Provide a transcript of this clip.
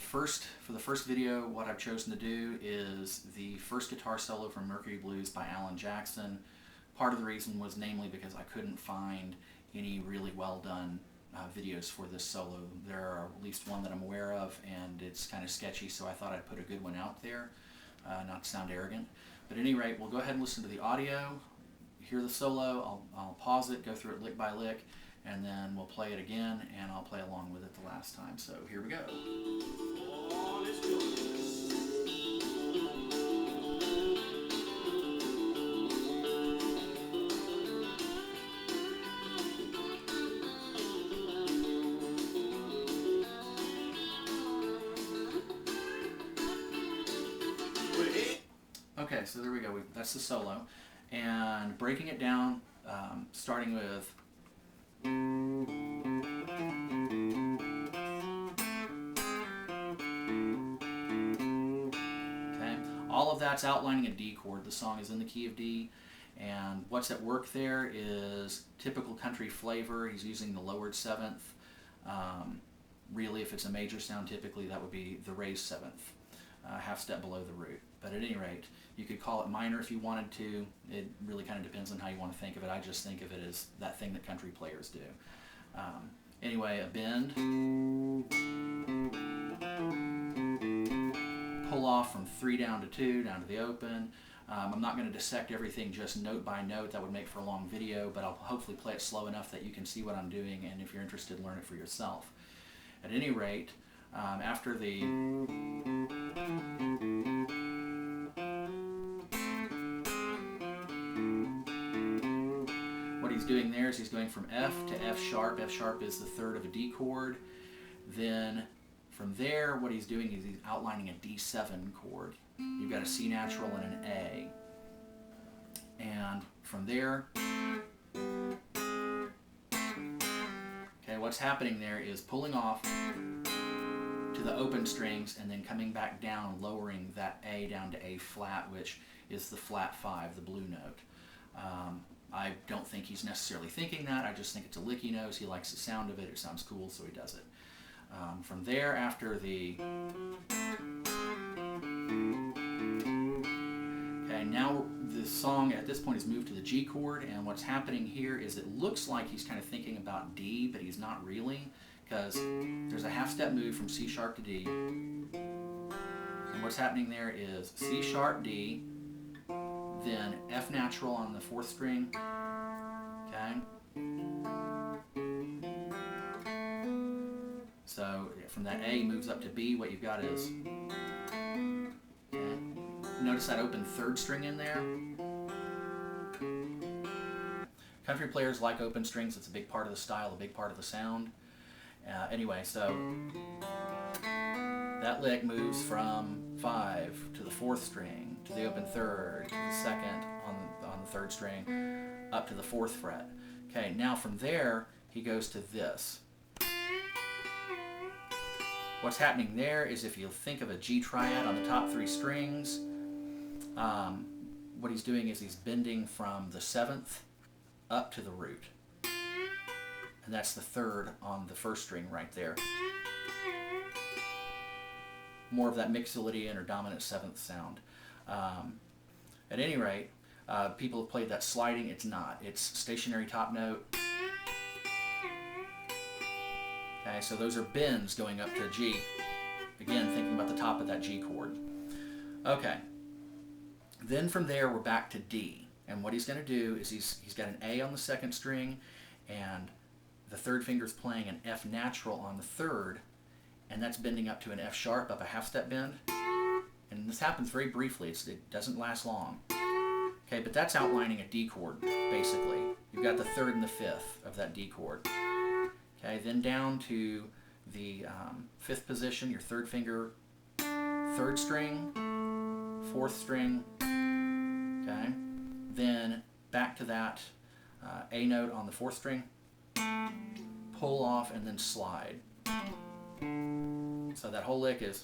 for the first video, what I've chosen to do is the first guitar solo from Mercury Blues by Alan Jackson. Part of the reason was namely because I couldn't find any really well done videos for this solo. There are at least one that I'm aware of, and it's kind of sketchy, so I thought I'd put a good one out there, not to sound arrogant. But at any rate, we'll go ahead and listen to the audio, hear the solo, I'll pause it, go through it lick by lick, and then we'll play it again, and I'll play along with it the last time. So here we go. Okay, so there we go. That's the solo. And breaking it down, starting with all of that's outlining a D chord. The song is in the key of D, and what's at work there is typical country flavor. He's using the lowered seventh. Really, if it's a major sound, typically that would be the raised seventh, half step below the root. But at any rate, you could call it minor if you wanted to. It really kind of depends on how you want to think of it. I just think of it as that thing that country players do. Anyway, a bend. Pull off from 3 down to 2, down to the open. I'm not going to dissect everything just note by note. That would make for a long video, but I'll hopefully play it slow enough that you can see what I'm doing, and if you're interested, learn it for yourself. At any rate, after the what he's doing there is he's going from F to F sharp. F sharp is the third of a D chord. Then from there, what he's doing is he's outlining a D7 chord. You've got a C natural and an A. And from there, okay, what's happening there is pulling off to the open strings and then coming back down, lowering that A down to A flat, which is the flat 5, the blue note. I don't think he's necessarily thinking that. I just think it's a lick he knows. He likes the sound of it. It sounds cool, so he does it. From there, after the okay, now the song at this point has moved to the G chord, and what's happening here is it looks like he's kind of thinking about D, but he's not really, because there's a half step move from C sharp to D, and what's happening there is C sharp D, then F natural on the 4th string, okay? So from that A moves up to B. What you've got is, okay, notice that open 3rd string in there. Country players like open strings. It's a big part of the style, a big part of the sound. Anyway, so that lick moves from 5 to the 4th string, to the open 3rd, to the 2nd on the 3rd string, up to the 4th fret. Okay, now from there, he goes to this. What's happening there is, if you think of a G triad on the top 3 strings, what he's doing is he's bending from the 7th up to the root. And that's the 3rd on the 1st string right there. More of that Mixolydian or dominant 7th sound. At any rate, people have played that sliding. It's not. It's stationary top note. Okay, so those are bends going up to G. Again, thinking about the top of that G chord. Okay. Then from there, we're back to D. And what he's going to do is he's got an A on the 2nd string, and the 3rd finger's playing an F natural on the 3rd, and that's bending up to an F sharp, up a half step bend. And this happens very briefly. It doesn't last long. Okay, but that's outlining a D chord, basically. You've got the 3rd and the 5th of that D chord. Okay, then down to the 5th position, your 3rd finger, 3rd string, 4th string, okay? Then back to that A note on the 4th string, pull off and then slide. So that whole lick is